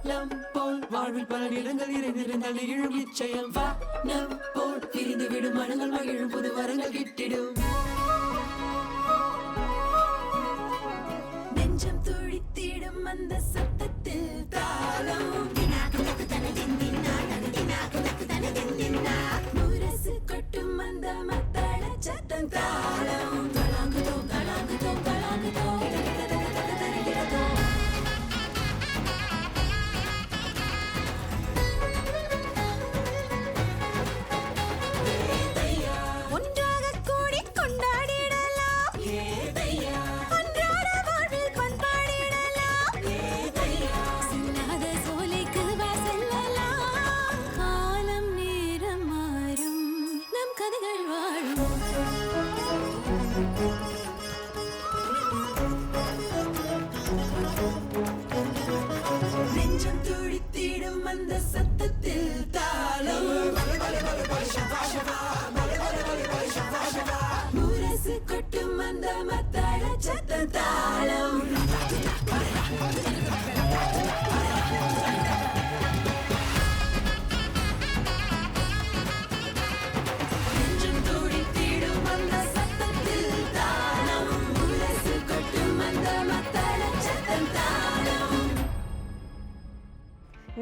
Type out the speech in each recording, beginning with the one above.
நம் போல் வாழ்வில் பல நிறங்கள் நிறைந்திருந்தால் எழும் நிச்சயம் வா நம் போல் பிரிந்து விடும் மனங்கள் மகிழும் புது வரங்கள் கிட்டிடும் நெஞ்சம் துடித்திடும் அந்த சத்தத்தில் தாளம் முரசு கொட்டும் அந்த மத்தள சத்தம் தாளம் தலாங்குதோம் தலாங்குதோம் தலாங்குதோம் நெஞ்சம் துடித்திடும் அந்த சத்தத்தில் தாளம் முரசு கொட்டும் அந்த மத்தள சத்தம் தாளம் நெஞ்சம் துடித்திடும் அந்த சத்தத்தில் தாளம் முரசு கொட்டும் அந்த மத்தள சத்தம் தாளம்.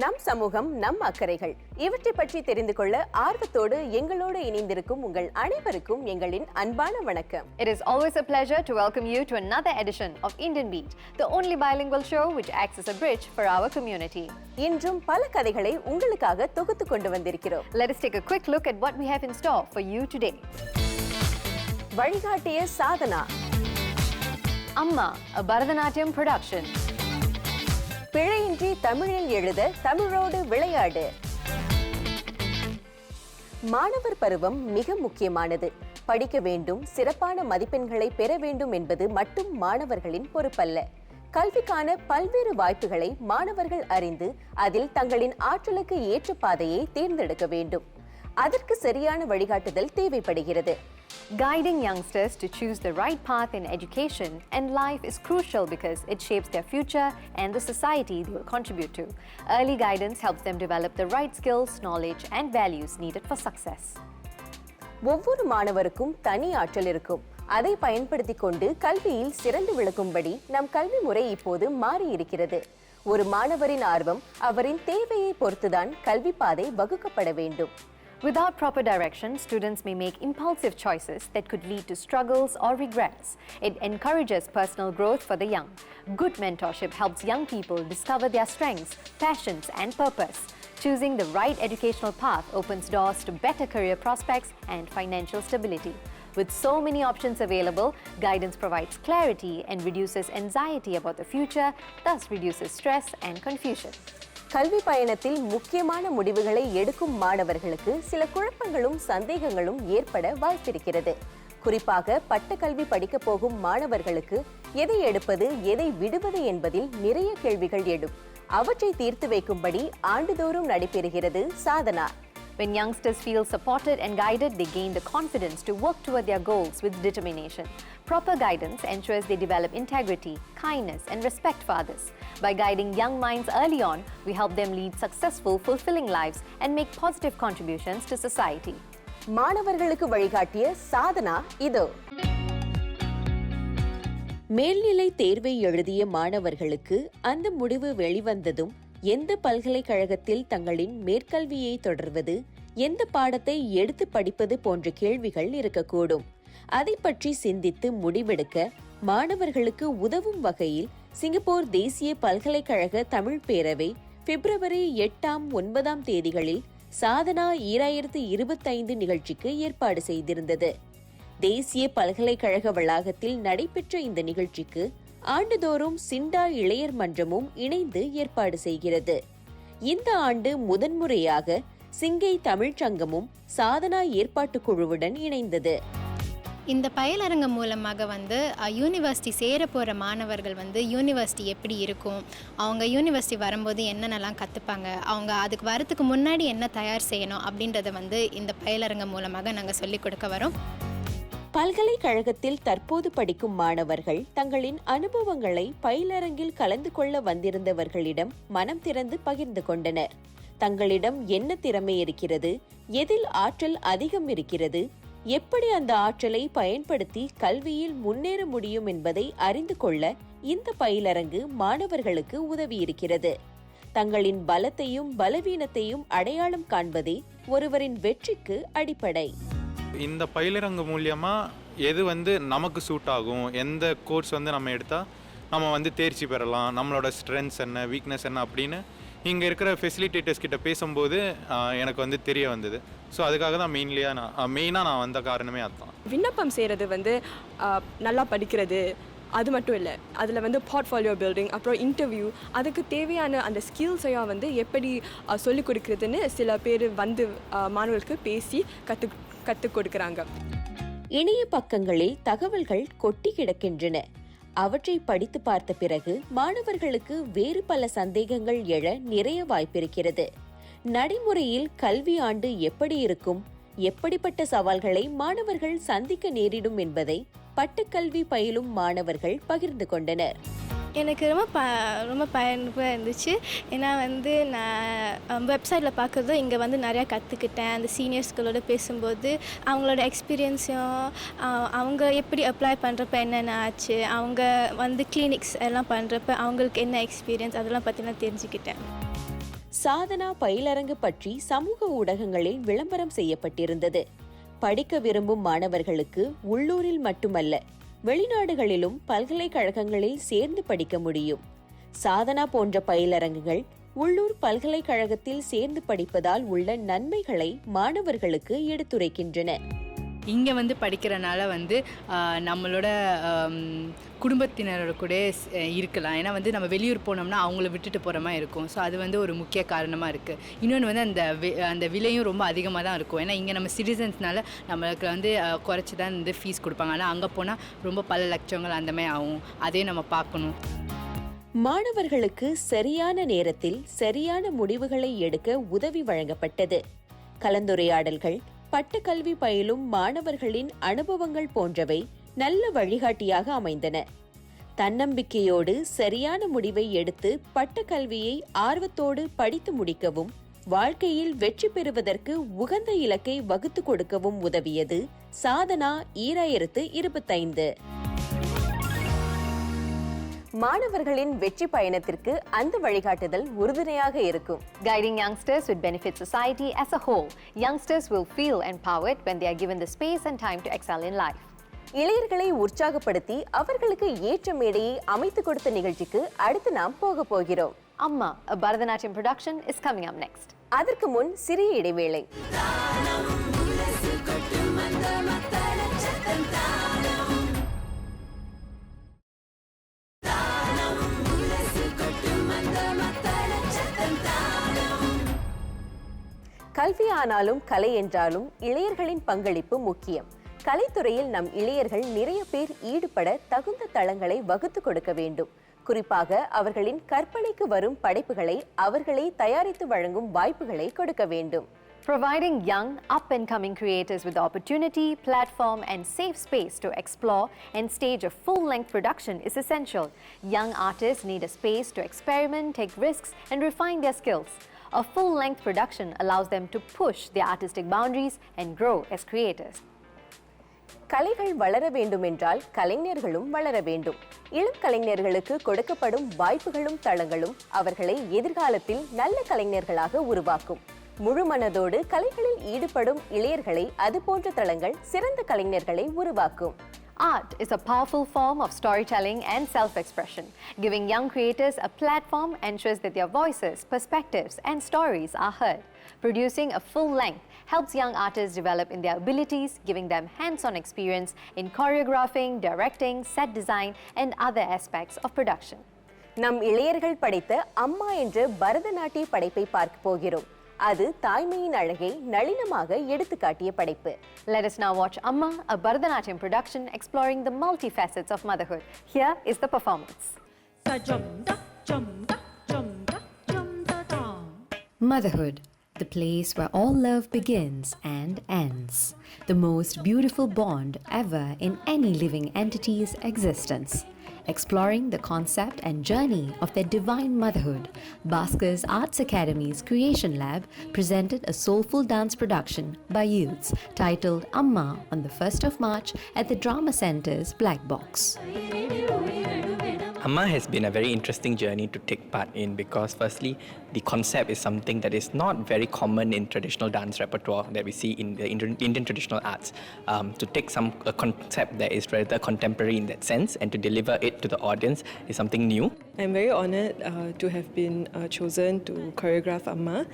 நம் சமூகம் நம் அக்கறைகள் இவற்றை பற்றி தெரிந்து கொள்ள ஆர்வத்தோடு எங்களோடு இணைந்திருக்கும் உங்கள் அனைவருக்கும் எங்களின் அன்பான வணக்கம். It is always a pleasure to welcome you to another edition of Indian Beat, the only bilingual show which acts as a bridge for our community. இன்றும் பல கதைகளை உங்களுக்காக தொகுத்து கொண்டு வந்திருக்கிறோம். Let us take a quick look at what we have in store for you today. வழிகாட்டிய Sadhana, Amma, a Bharatanatyam production. பிழையின்றி தமிழில் எழுத தமிழோடு விளையாடு. மாணவர் பருவம் மிக முக்கியமானது. படிக்க வேண்டும், சிறப்பான மதிப்பெண்களை பெற வேண்டும் என்பது மட்டும் மாணவர்களின் பொறுப்பல்ல. கல்விக்கான பல்வேறு வாய்ப்புகளை மாணவர்கள் அறிந்து அதில் தங்களின் ஆற்றலுக்கு ஏற்ற பாதையை தேர்ந்தெடுக்க வேண்டும். அதற்கு சரியான வழிகாட்டுதல் தேவைப்படுகிறது. Guiding youngsters to choose the right path in education and life is crucial because it shapes their future and the society they will contribute to. Early guidance helps them develop the right skills, knowledge and values needed for success. ஒவ்வொரு மாணவருக்கும் தனி ஆற்றல் இருக்கும். அதை பயன்படுத்திக் கொண்டு கல்வியில் சிறந்து விளக்கும்படி நம் கல்வி முறை இப்போது மாறி இருக்கிறது. ஒரு மாணவரின் ஆர்வம் அவரின் தேவையை பொறுத்துதான் கல்வி பாதை வகுக்கப்பட வேண்டும். Without proper direction, students may make impulsive choices that could lead to struggles or regrets. It encourages personal growth for the young. Good mentorship helps young people discover their strengths, passions, and purpose. Choosing the right educational path opens doors to better career prospects and financial stability. With so many options available, guidance provides clarity and reduces anxiety about the future, thus reduces stress and confusion. கல்வி பயணத்தில் முக்கியமான முடிவுகளை எடுக்கும் மாணவர்களுக்கு சில குழப்பங்களும் சந்தேகங்களும் ஏற்பட வாய்ப்பிருக்கிறது. குறிப்பாக பட்ட கல்வி படிக்க போகும் மாணவர்களுக்கு எதை எடுப்பது, எதை விடுவது என்பதில் நிறைய கேள்விகள் எழும். அவற்றை தீர்த்து வைக்கும்படி ஆண்டுதோறும் நடைபெறுகிறது Sadhana. When youngsters feel supported and guided, they gain the confidence to work toward their goals with determination. Proper guidance ensures they develop integrity, kindness, and respect for others. By guiding young minds early on, we help them lead successful, fulfilling lives and make positive contributions to society. மாணவர்களுக்கு வழிகாட்டிய சாதனா இதோ. மேல்நிலை தேர்வை எழுதிய மாணவர்களுக்கு அந்த முடிவு வெளிவந்ததும் எந்த பல்கலைக்கழகத்தில் தங்களின் மேற்கல்வியை தொடர்வது, எந்த பாடத்தை எடுத்து படிப்பது போன்ற கேள்விகள் இருக்கக்கூடும். அதை பற்றி சிந்தித்து முடிவெடுக்க மாணவர்களுக்கு உதவும் வகையில் சிங்கப்பூர் தேசிய பல்கலைக்கழக தமிழ் பேரவை பிப்ரவரி 8-9 தேதிகளில் சாதனா 2025 நிகழ்ச்சிக்கு ஏற்பாடு செய்திருந்தது. தேசிய பல்கலைக்கழக வளாகத்தில் நடைபெற்ற இந்த நிகழ்ச்சிக்கு ஆண்டுதோறும் சிண்டா இளையர் மன்றமும் இணைந்து ஏற்பாடு செய்கிறது. இந்த ஆண்டு முதன்முறையாக சிங்கை தமிழ்ச் சங்கமும் சாதனா ஏற்பாட்டுக் குழுவுடன் இணைந்தது. இந்த பயிலரங்கம் மூலமாக யூனிவர்சிட்டி சேர போகிற மாணவர்கள் யூனிவர்சிட்டி எப்படி இருக்கும், அவங்க யூனிவர்சிட்டி வரும்போது என்னென்னலாம் கற்றுப்பாங்க, அவங்க அதுக்கு வரத்துக்கு முன்னாடி என்ன தயார் செய்யணும் அப்படின்றத இந்த பயிலரங்கம் மூலமாக நாங்கள் சொல்லிக் கொடுக்க வரோம். பல்கலைக்கழகத்தில் தற்போது படிக்கும் மாணவர்கள் தங்களின் அனுபவங்களை பயிலரங்கில் கலந்து கொள்ள வந்திருந்தவர்களிடம் மனம் திறந்து பகிர்ந்து கொண்டனர். தங்களிடம் என்ன திறமை இருக்கிறது, எதில் ஆற்றல் அதிகம் இருக்கிறது, எப்படி அந்த ஆற்றலை பயன்படுத்தி கல்வியில் முன்னேற முடியும் என்பதை அறிந்து கொள்ள இந்த பயிலரங்கு மாணவர்களுக்கு உதவியிருக்கிறது. தங்களின் பலத்தையும் பலவீனத்தையும் அடையாளம் காண்பதே ஒருவரின் வெற்றிக்கு அடிப்படை. இந்த பயிலரங்கு மூலியமாக எது நமக்கு சூட் ஆகும், எந்த கோர்ஸ் நம்ம எடுத்தால் நம்ம தேர்ச்சி பெறலாம், நம்மளோட ஸ்ட்ரென்த்ஸ் என்ன, வீக்னஸ் என்ன அப்படின்னு இங்கே இருக்கிற ஃபெசிலிட்டேட்டர்ஸ் கிட்ட பேசும்போது எனக்கு தெரிய வந்தது. ஸோ அதுக்காக தான் மெயினாக நான் வந்த காரணமே அதுதான். விண்ணப்பம் செய்கிறது நல்லா படிக்கிறது அது மட்டும் இல்லை, அதில் போர்ட்ஃபோலியோ பில்டிங், அப்புறம் இன்டர்வியூ, அதுக்கு தேவையான அந்த ஸ்கில்ஸையும் எப்படி சொல்லிக் கொடுக்குறதுன்னு சில பேர் மாணவர்களுக்கு பேசி கற்றுக் கொடுக்குறாங்க. இணைய பக்கங்களில் தகவல்கள் கொட்டி கிடக்கின்றன. அவற்றை படித்து பார்த்த பிறகு மாணவர்களுக்கு வேறு பல சந்தேகங்கள் எழ நிறைய வாய்ப்பிருக்கிறது. நடைமுறையில் கல்வி ஆண்டு எப்படி இருக்கும், எப்படிப்பட்ட சவால்களை மாணவர்கள் சந்திக்க நேரிடும் என்பதை பட்டக்கல்வி பயிலும் மாணவர்கள் பகிர்ந்து கொண்டனர். எனக்கு ரொம்ப பயனுள்ளதாக இருந்துச்சு. ஏன்னா நான் வெப்சைட்டில் பார்க்குறதும் இங்கே நிறையா கற்றுக்கிட்டேன். அந்த சீனியர்ஸ்களோட பேசும்போது அவங்களோட எக்ஸ்பீரியன்ஸையும் அவங்க எப்படி அப்ளை பண்ணுறப்ப என்னென்ன ஆச்சு, அவங்க கிளினிக்ஸ் எல்லாம் பண்ணுறப்ப அவங்களுக்கு என்ன எக்ஸ்பீரியன்ஸ், அதெல்லாம் பற்றி நான் தெரிஞ்சுக்கிட்டேன். சாதனா பயிலரங்கு பற்றி சமூக ஊடகங்களில் விளம்பரம் செய்யப்பட்டிருந்தது. படிக்க விரும்பும் மாணவர்களுக்கு உள்ளூரில் மட்டுமல்ல, வெளிநாடுகளிலும் பல்கலைக்கழகங்களில் சேர்ந்து படிக்க முடியும். சாதனா போன்ற பயிலரங்குகள் உள்ளூர் பல்கலைக்கழகத்தில் சேர்ந்து படிப்பதால் உள்ள நன்மைகளை மாணவர்களுக்கு எடுத்துரைக்கின்றன. இங்கே படிக்கிறனால நம்மளோட குடும்பத்தினரோட கூட இருக்கலாம். ஏன்னா நம்ம வெளியூர் போனோம்னா அவங்கள விட்டுட்டு போகிற மாதிரி இருக்கும். ஸோ அது ஒரு முக்கிய காரணமாக இருக்குது. இன்னொன்று அந்த விலையும் ரொம்ப அதிகமாக தான் இருக்கும். ஏன்னா இங்கே நம்ம சிட்டிசன்ஸ்னால நம்மளுக்கு குறைச்சி தான் ஃபீஸ் கொடுப்பாங்க. ஆனால் அங்கே போனால் ரொம்ப பல லட்சங்கள் அந்த மாதிரி ஆகும். அதையும் நம்ம பார்க்கணும். மாணவர்களுக்கு சரியான நேரத்தில் சரியான முடிவுகளை எடுக்க உதவி வழங்கப்பட்டது. கலந்துரையாடல்கள், பட்டக்கல்வி பயிலும் மாணவர்களின் அனுபவங்கள் போன்றவை நல்ல வழிகாட்டியாக அமைந்தன. தன்னம்பிக்கையோடு சரியான முடிவை எடுத்து பட்டக்கல்வியை ஆர்வத்தோடு படித்து முடிக்கவும், வாழ்க்கையில் வெற்றி பெறுவதற்கு உகந்த இலக்கை வகுத்து கொடுக்கவும் உதவியது சாதனா 2025. மாணவர்களின் வெற்றி பயணத்திற்கு அந்த வழிகாட்டுதல் உறுதுணையாக இருக்கும். Guiding youngsters would benefit society as a whole. Youngsters will feel empowered when they are given the space and time to excel in life. இளையர்களை உற்சாகப்படுத்தி அவர்களுக்கு ஏற்ற மேடையை அமைத்து கொடுத்த நிகழ்ச்சிக்கு அடுத்து நாம் போகிறோம். Amma, a Bharatanatyam production, is coming up next. அதற்கு முன் சிறிய இடைவேளை. கல்வி ஆனாலும் கலை என்றாலும் இளையர்களின் பங்களிப்பு முக்கியம். கலைத்துறையில் நம் இளையர்கள் நிறைய பேர் ஈடுபட தகுந்த தளங்களை வகுத்து கொடுக்க வேண்டும். குறிப்பாக அவர்களின் கற்பனைக்கு வரும் படைப்புகளை அவர்களே தயாரித்து வழங்கும் வாய்ப்புகளை கொடுக்க வேண்டும். Providing young, up-and-coming creators with the opportunity, platform, and safe space to explore and stage a full-length production is essential. Young artists need a space to experiment, take risks, and refine their skills. A full-length production allows them to push their artistic boundaries and grow as creators. கலைகள் வளர வேண்டுமென்றால் கலைஞர்களும் வளர வேண்டும். இளம் கலைஞர்களுக்கு கொடுக்கப்படும் வாய்ப்புகளும் தளங்களும் அவர்களை எதிர்காலத்தில் நல்ல கலைஞர்களாக உருவாக்கும். முழு மனதோடு கலைகளில் ஈடுபடும் இளையர்களை அதுபோன்ற தளங்கள் சிறந்த கலைஞர்களை உருவாக்கும். Art is a powerful form of storytelling and self-expression. Giving young creators a platform ensures that their voices, perspectives, and stories are heard. Producing a full length helps young artists develop in their abilities, giving them hands-on experience in choreographing, directing, set design, and other aspects of production. நம் இளையர்கள் படைத்த அம்மா என்ற பரதநாட்டிய படைப்பை பார்க்க போகிறோம். அது தாய்மையின் அழகை நளினமாக எடுத்துக்காட்டிய படைப்பு. Let us now watch Amma, a Bharatanatyam production exploring the multifacets of motherhood. Here is the performance. Motherhood, the place where all love begins and ends, the most beautiful bond ever in any living entity's existence. Exploring the concept and journey of their divine motherhood, Bhaskar's Arts Academy's Creation Lab presented a soulful dance production by youths titled Amma on the 1st of March at the Drama Centre's Black Box. Amma has been a very interesting journey to take part in because firstly, the concept is something that is not very common in traditional dance repertoire that we see in the Indian traditional arts. To take a concept that is rather contemporary in that sense and to deliver it to the audience is something new. I'm very honoured to have been chosen to choreograph Amma.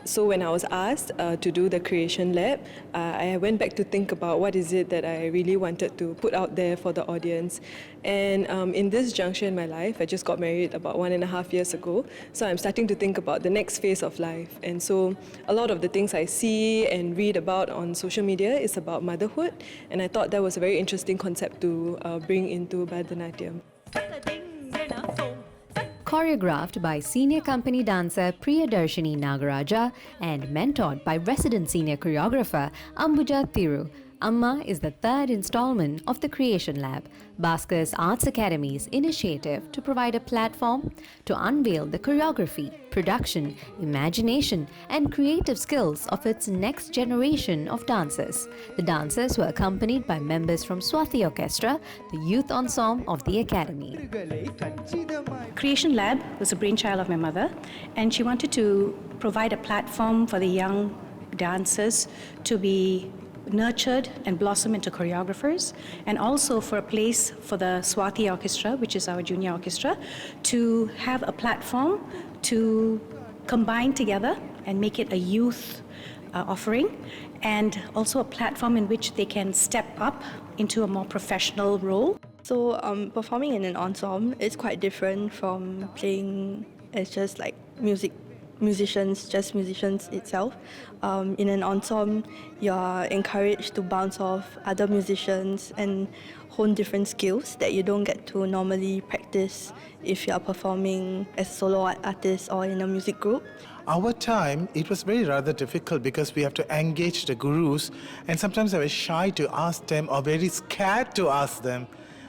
So when I was asked to do the Creation Lab, I went back to think about what is it that I really wanted to put out there for the audience. And in this juncture in my life, I just got married about 1.5 years ago. So I'm starting to think about the next phase of life. And so a lot of the things I see and read about on social media is about motherhood. And I thought that was a very interesting concept to bring into Bharatanatyam. Choreographed by senior company dancer Priyadarshini Nagaraja and mentored by resident senior choreographer Ambuja Thiru, Amma is the third installment of the Creation Lab, Bhaskar's Arts Academy's initiative to provide a platform to unveil the choreography, production, imagination, and creative skills of its next generation of dancers. The dancers were accompanied by members from Swathi Orchestra, the youth ensemble of the Academy. Creation Lab was a brainchild of my mother, and she wanted to provide a platform for the young dancers to be nurtured and blossom into choreographers, and also for a place for the Swathi Orchestra, which is our junior orchestra, to have a platform to combine together and make it a youth offering, and also a platform in which they can step up into a more professional role. So performing in an ensemble is quite different from playing as just like musicians itself. In an ensemble, you're encouraged to bounce off other musicians and hone different skills that you don't get to normally practice if you're performing as a solo artist or in a music group. Our time, it was rather difficult because we have to engage the gurus, and sometimes I was shy to ask them or very scared to ask them.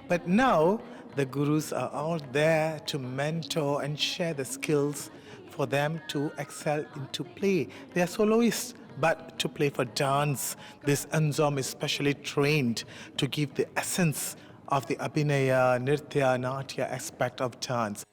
But now, the gurus are all there to mentor and share the skills for them to excel into play. They are soloists, but to play for dance, this ensemble is specially trained to give the essence of the Abhinaya, Nritya, Natya aspect of dance.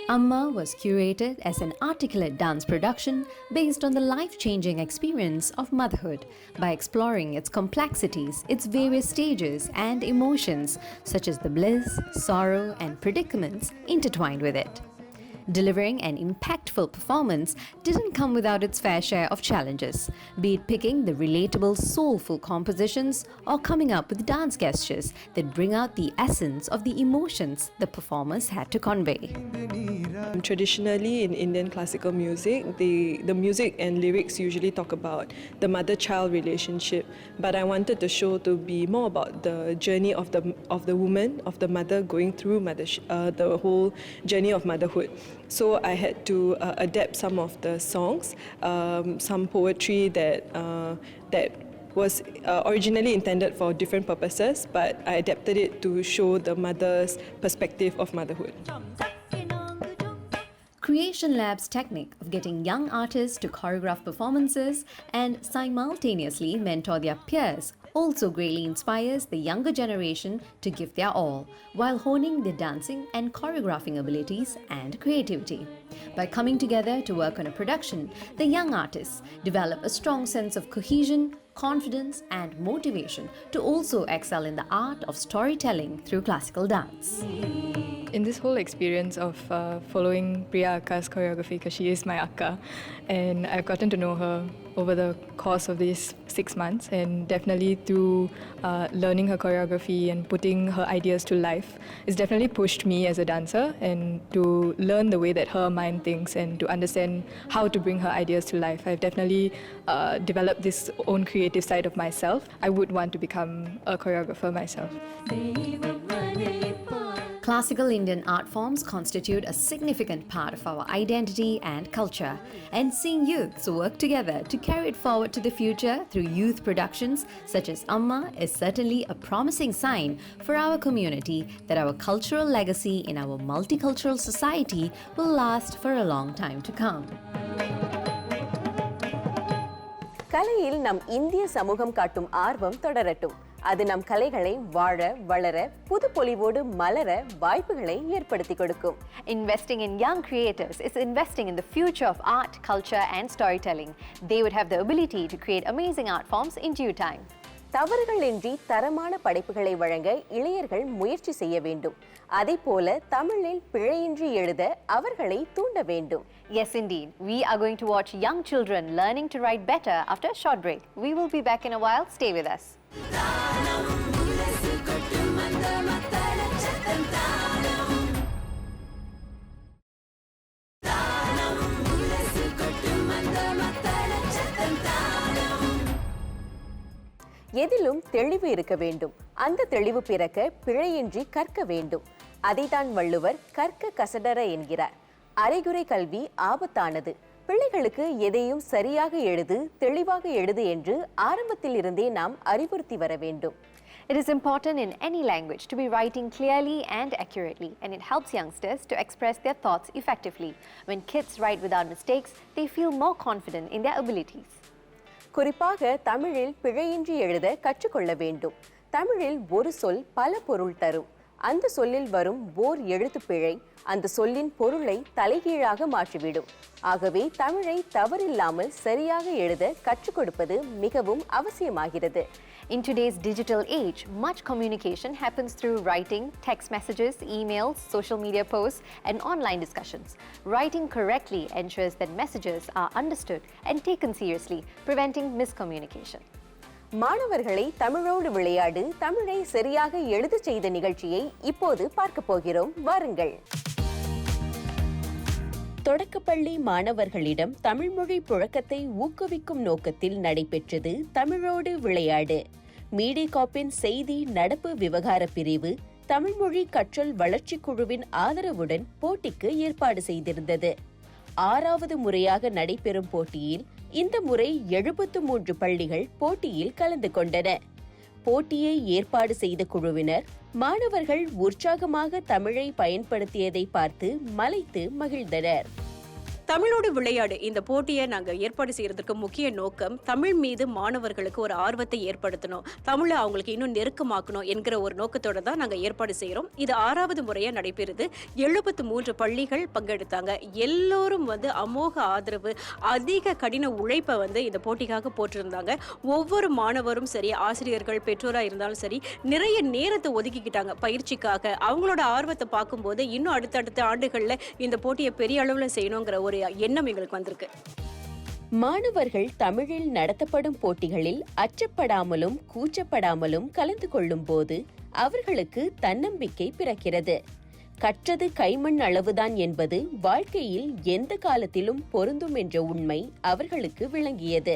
Amma was curated as an articulate dance production based on the life-changing experience of motherhood by exploring its complexities, its various stages and emotions, such as the bliss, sorrow, and predicaments intertwined with it. Delivering an impactful performance didn't come without its fair share of challenges, be it picking the relatable, soulful compositions or coming up with dance gestures that bring out the essence of the emotions the performers had to convey. Traditionally in Indian classical music, the music and lyrics usually talk about the mother-child relationship, but I wanted the show to be more about the journey of the woman, of the mother going through the whole journey of motherhood. So I had to adapt some of the songs, some poetry that was originally intended for different purposes, but I adapted it to show the mother's perspective of motherhood. Creation Lab's technique of getting young artists to choreograph performances and simultaneously mentor their peers also greatly inspires the younger generation to give their all, while honing their dancing and choreographing abilities and creativity. By coming together to work on a production, the young artists develop a strong sense of cohesion, confidence, and motivation to also excel in the art of storytelling through classical dance. In this whole experience of following Priya Akka's choreography, because she is my Akka, and I've gotten to know her over the course of these 6 months, and definitely through learning her choreography and putting her ideas to life, it's definitely pushed me as a dancer and to learn the way that her mind thinks and to understand how to bring her ideas to life. I've definitely developed this own creative side of myself. I would want to become a choreographer myself. Classical Indian art forms constitute a significant part of our identity and culture, and seeing youths work together to carry it forward to the future through youth productions such as Amma is certainly a promising sign for our community that our cultural legacy in our multicultural society will last for a long time to come. கலையில் நம் இந்திய சமூகம் காட்டும் ஆர்வம் தொடரட்டும். அது நம் கலைகளை வாழ வளர புது பொலிவோடு மலர வாய்ப்புகளை ஏற்படுத்தி கொடுக்கும். Investing in young creators is investing in the future of art, culture and storytelling. They would have the ability to create amazing art forms in due time. தவறுகளின்றி தரமான படைப்புகளை வழங்க இளையர்கள் முயற்சி செய்ய வேண்டும். அதேபோல தமிழில் பிழையின்றி எழுத அவர்களை தூண்ட வேண்டும். Yes, indeed. We are going to watch young children learning to write better after a short break. We will be back in a while. Stay with us. எதிலும் தெளிவு இருக்க வேண்டும். அந்த தெளிவு பிறக்க பிழையின்றி கற்க வேண்டும். அதைத்தான் வள்ளுவர் கற்க கசடற என்கிறார். அரைகுறை கல்வி ஆபத்தானது. பிள்ளைகளுக்கு எதையும் சரியாக எழுது, தெளிவாக எழுது என்று ஆரம்பத்தில் இருந்தே நாம் அறிவுறுத்தி வர வேண்டும். It is important in any language to be writing clearly and accurately, and it helps youngsters to express their thoughts effectively. When kids write without mistakes, they feel more confident in their abilities. குறிப்பாக தமிழில் பிழையின்றி எழுத கற்றுக்கொள்ள வேண்டும். தமிழில் ஒரு சொல் பல பொருள் தரும். அந்த சொல்லில் வரும் ஓர் எழுத்து பிழை அந்த சொல்லின் பொருளை தலைகீழாக மாற்றிவிடும். ஆகவே தமிழை தவறில்லாமல் சரியாக எழுத கற்றுக் கொடுப்பது மிகவும் அவசியமாகிறது. In today's digital age, much communication happens through writing, text messages, emails, social media posts, and online discussions. Writing correctly ensures that messages are understood and taken seriously, preventing miscommunication. மாணவர்களை தமிழோடு விளையாடு, தமிழை சரியாக எழுத செய்த நிகழ்ச்சியை இப்போது பார்க்க போகிறோம். வாருங்கள். தொடக்கப்பள்ளி மாணவர்களிடம் தமிழ்மொழி புழக்கத்தை ஊக்குவிக்கும் நோக்கத்தில் நடைபெற்றது தமிழோடு விளையாடு. மீடியாகார்ப்பின் செய்தி நடப்பு விவகார பிரிவு தமிழ்மொழி கற்றல் வளர்ச்சி குழுவின் ஆதரவுடன் போட்டிக்கு ஏற்பாடு செய்திருந்தது. 6வது முறையாக நடைபெறும் போட்டியில் இந்த முறை 73 பள்ளிகள் போட்டியில் கலந்து கொண்டன. போட்டியை ஏற்பாடு செய்த குழுவினர் மாணவர்கள் உற்சாகமாக தமிழை பயன்படுத்தியதை பார்த்து மலைத்து மகிழ்ந்தனர். தமிழோடு விளையாடு இந்த போட்டியை நாங்கள் ஏற்பாடு செய்யறதுக்கு முக்கிய நோக்கம் தமிழ் மீது மாணவர்களுக்கு ஒரு ஆர்வத்தை ஏற்படுத்தணும், தமிழை அவங்களுக்கு இன்னும் நெருக்கமாக்கணும் என்கிற ஒரு நோக்கத்தோடு தான் நாங்கள் ஏற்பாடு செய்கிறோம். இது 6வது முறையாக நடைபெறுது. 73 பள்ளிகள் பங்கெடுத்தாங்க. எல்லோரும் அமோக ஆதரவு, அதிக கடின உழைப்பை இந்த போட்டிக்காக போட்டிருந்தாங்க. ஒவ்வொரு மாணவரும் சரி, ஆசிரியர்கள், பெற்றோராக இருந்தாலும் சரி, நிறைய நேரத்தை ஒதுக்கிக்கிட்டாங்க பயிற்சிக்காக. அவங்களோட ஆர்வத்தை பார்க்கும்போது இன்னும் அடுத்தடுத்த ஆண்டுகளில் இந்த போட்டியை பெரிய அளவில் செய்யணுங்கிற ஒரு எண்ணம் எங்களுக்கு வந்திருக்கு. மாணவர்கள் தமிழில் நடத்தப்படும் போட்டிகளில் அச்சப்படாமலும் கூச்சப்படாமலும் கலந்து கொள்ளும் போது அவர்களுக்கு தன்னம்பிக்கை பிறக்கிறது. கற்றது கைமண் அளவுதான் என்பது வாழ்க்கையில் எந்த காலத்திலும் பொருந்தும் என்ற உண்மை அவர்களுக்கு விளங்கியது.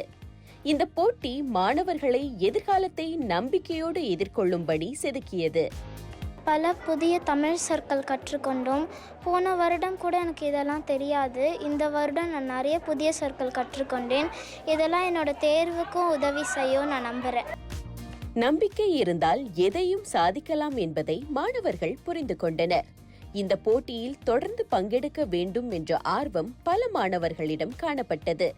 இந்த போட்டி மாணவர்களை எதிர்காலத்தை நம்பிக்கையோடு எதிர்கொள்ளும்படி செதுக்கியது. பல புதிய தமிழ் சொற்கள் கற்றுக்கொண்டோம். போன வருடம் கூட எனக்கு இதெல்லாம் தெரியாது. இந்த வருடம் நான் நிறைய புதிய சொற்கள் கற்றுக்கொண்டேன். இதெல்லாம் என்னோட தேர்வுக்கும் உதவி செய்யும் நான் நம்புகிறேன். நம்பிக்கை இருந்தால் எதையும் சாதிக்கலாம் என்பதை மாணவர்கள் புரிந்து கொண்டனர். இந்த போட்டியில் தொடர்ந்து பங்கெடுக்க வேண்டும் என்ற ஆர்வம் பல மாணவர்களிடம் காணப்பட்டது.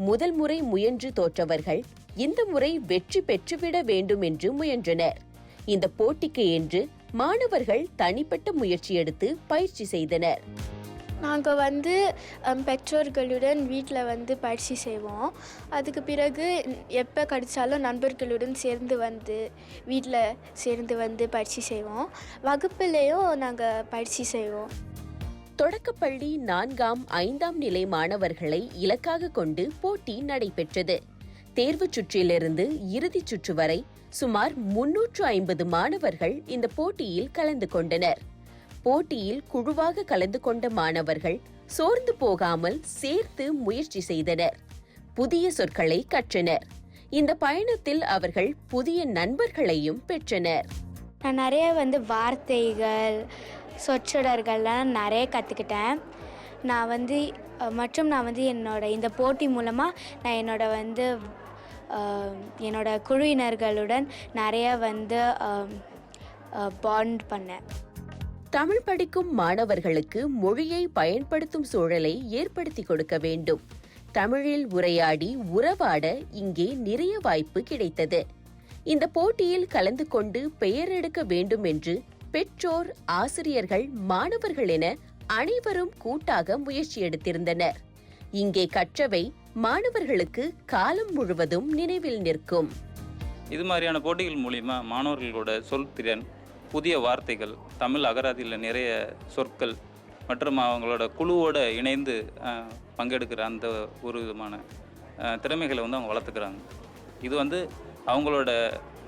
முதல் முறை முயன்று தோற்றவர்கள் இந்த முறை வெற்றி பெற்றுவிட வேண்டும் என்று முயன்றனர். இந்த போட்டிக்கு என்று மாணவர்கள் தனிப்பட்ட முயற்சி எடுத்து பயிற்சி செய்தனர். நாங்கள் பெற்றோர்களுடன் வீட்டில் பயிற்சி செய்வோம். அதுக்கு பிறகு எப்போ கிடைச்சாலும் நண்பர்களுடன் சேர்ந்து வீட்டில் சேர்ந்து பயிற்சி செய்வோம். வகுப்புலேயும் நாங்கள் பயிற்சி செய்வோம். தொடக்கப்பள்ளி 4ஆம் 5ஆம் நிலை மாணவர்களை இலக்காக கொண்டு போட்டி நடைபெற்றது. தேர்வுச் சுற்றிலிருந்து இறுதிச் சுற்று வரை சுமார் 350 மாணவர்கள் இந்த போட்டியில் கலந்து கொண்டனர். போட்டியில் குழுவாக கலந்து கொண்ட மாணவர்கள் சோர்ந்து போகாமல் சேர்த்து முயற்சி செய்தனர். புதிய சொற்களை கற்றனர். இந்த பயணத்தில் அவர்கள் புதிய நண்பர்களையும் பெற்றனர். நான் நிறைய வார்த்தைகள், சொற்றொடர்கள்லாம் நிறைய கற்றுக்கிட்டேன். நான் வந்து இந்த போட்டி மூலமாக நான் என்னோட குழுவினர்களுடன் நிறைய பாண்ட் பண்ணேன். தமிழ் படிக்கும் மாணவர்களுக்கு மொழியை பயன்படுத்தும் சூழலை ஏற்படுத்தி கொடுக்க வேண்டும். தமிழில் உரையாடி உறவாட இங்கே நிறைய வாய்ப்பு கிடைத்தது. இந்த போட்டியில் கலந்து கொண்டு பெயர் எடுக்க வேண்டும் என்று பெற்றோர், ஆசிரியர்கள், மாணவர்கள் என அனைவரும் கூட்டாக முயற்சி எடுத்திருந்தனர். இங்கே கற்றவை மாணவர்களுக்கு காலம் முழுவதும் நினைவில் நிற்கும். இது மாதிரியான போட்டிகள் மூலிமா மாணவர்களோட சொல் திறன், புதிய வார்த்தைகள், தமிழ் அகராதியில் நிறைய சொற்கள் மற்றும் அவங்களோட குழுவோடு இணைந்து பங்கெடுக்கிற அந்த ஒரு விதமான திறமைகளை அவங்க வளர்த்துக்கிறாங்க. இது அவங்களோட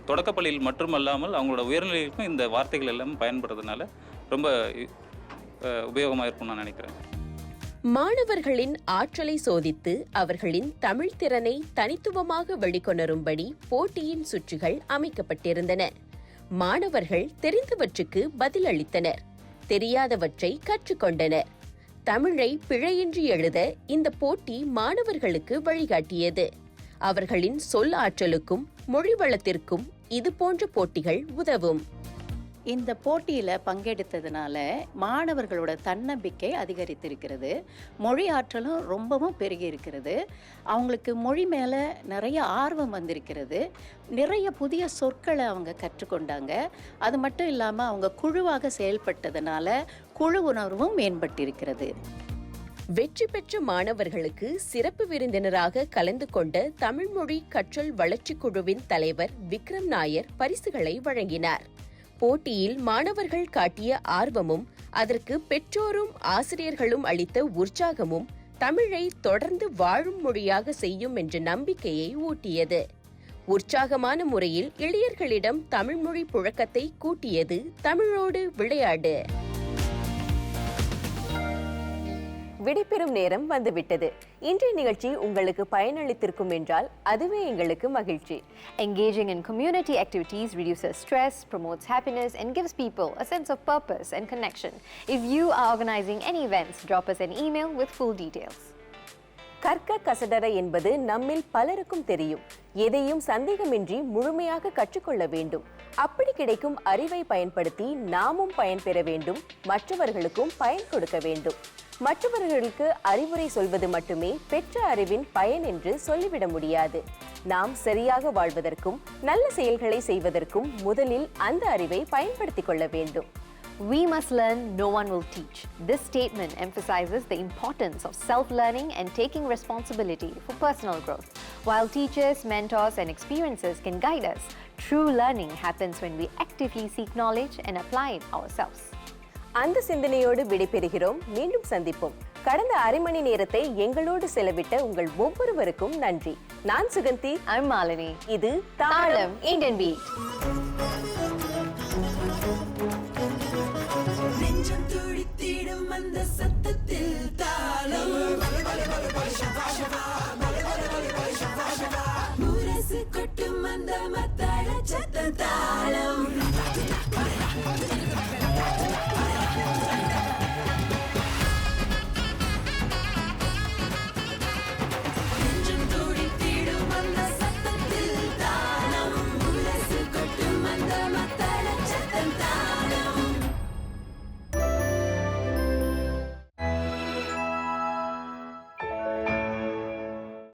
தொடக்கப்பள்ளியில் மட்டுமல்லாமல் அவங்களோட உயர்நிலைக்கும் இந்த வார்த்தைகள் எல்லாம் பயன்படுறதுனால ரொம்ப உபயோகமாக இருக்கும்னு நான் நினைக்கிறேன். மாணவர்களின் ஆற்றலை சோதித்து அவர்களின் தமிழ் திறனை தனித்துவமாக வெளிக்கொணரும்படி போட்டியின் சுற்றுகள் அமைக்கப்பட்டிருந்தன. மாணவர்கள் தெரிந்தவற்றுக்கு பதிலளித்தனர், தெரியாதவற்றை கற்றுக்கொண்டனர். தமிழை பிழையின்றி எழுத இந்த போட்டி மாணவர்களுக்கு வழிகாட்டியது. அவர்களின் சொல் ஆற்றலுக்கும் மொழி வளத்திற்கும் இது போன்ற போட்டிகள் உதவும். இந்த போட்டியில் பங்கெடுத்ததுனால மாணவர்களோட தன்னம்பிக்கை அதிகரித்திருக்கிறது. மொழி ஆற்றலும் ரொம்பவும் பெருகி இருக்கிறது. அவங்களுக்கு மொழி மேலே நிறைய ஆர்வம் வந்திருக்கிறது. நிறைய புதிய சொற்களை அவங்க கற்றுக்கொண்டாங்க. அது மட்டும் இல்லாமல் அவங்க குழுவாக செயல்பட்டதுனால குழு உணர்வும் மேம்பட்டிருக்கிறது. வெற்றி பெற்ற மாணவர்களுக்கு சிறப்பு விருந்தினராக கலந்து கொண்ட தமிழ்மொழி கற்றல் வளர்ச்சி குழுவின் தலைவர் விக்ரம் நாயர் பரிசுகளை வழங்கினார். போட்டியில் மாணவர்கள் காட்டிய ஆர்வமும் அதற்கு பெற்றோரும் ஆசிரியர்களும் அளித்த உற்சாகமும் தமிழை தொடர்ந்து வாழும் மொழியாக செய்யும் என்ற நம்பிக்கையை ஊட்டியது. உற்சாகமான முறையில் இளையர்களிடம் தமிழ்மொழி புழக்கத்தை கூட்டியது தமிழோடு விளையாடு. விடைபெறும் நேரம் வந்துவிட்டது. இன்றைய நிகழ்ச்சி உங்களுக்கு பயனளித்திருக்கும் என்றால் அதுவே எங்களுக்கு மகிழ்ச்சி. Engaging in community activities reduces stress, promotes happiness and gives people a sense of purpose and connection. If you are organizing any events, drop us an email with full details. கற்க கசடர என்பது நம்மில் பலருக்கும் தெரியும். எதையும் சந்தேகமின்றி முழுமையாக கற்றுக்கொள்ள வேண்டும். அப்படி கிடைக்கும் அறிவை பயன்படுத்தி நாமும் பயன்பெற வேண்டும், மற்றவர்களுக்கும் பயன் கொடுக்க வேண்டும். மற்றவர்களுக்கு அறிவுரை சொல்வது மட்டுமே பெற்ற அறிவின் பயன் என்று சொல்லிவிட முடியாது. நாம் சரியாக வாழ்வதற்கும் நல்ல செயல்களை செய்வதற்கும் முதலில் அந்த அறிவை பயன்படுத்திக் கொள்ள வேண்டும். We must learn, no one will teach. This statement emphasizes the importance of self-learning and taking responsibility for personal growth. While teachers, mentors, and experiences can guide us, true learning happens when we actively seek knowledge and apply it ourselves. அந்த சிந்தனையோடு விடைபெறுகிறோம். மீண்டும் சந்திப்போம். கடந்த அரை மணி நேரத்தை எங்களோடு செலவிட்ட உங்கள் ஒவ்வொருவருக்கும் நன்றி. நான் சுகந்தி. I'm Malini. இது தாளம் Indian Beat. நெஞ்சம் துடித்திடும் அந்த சத்தத்தில் தாளம்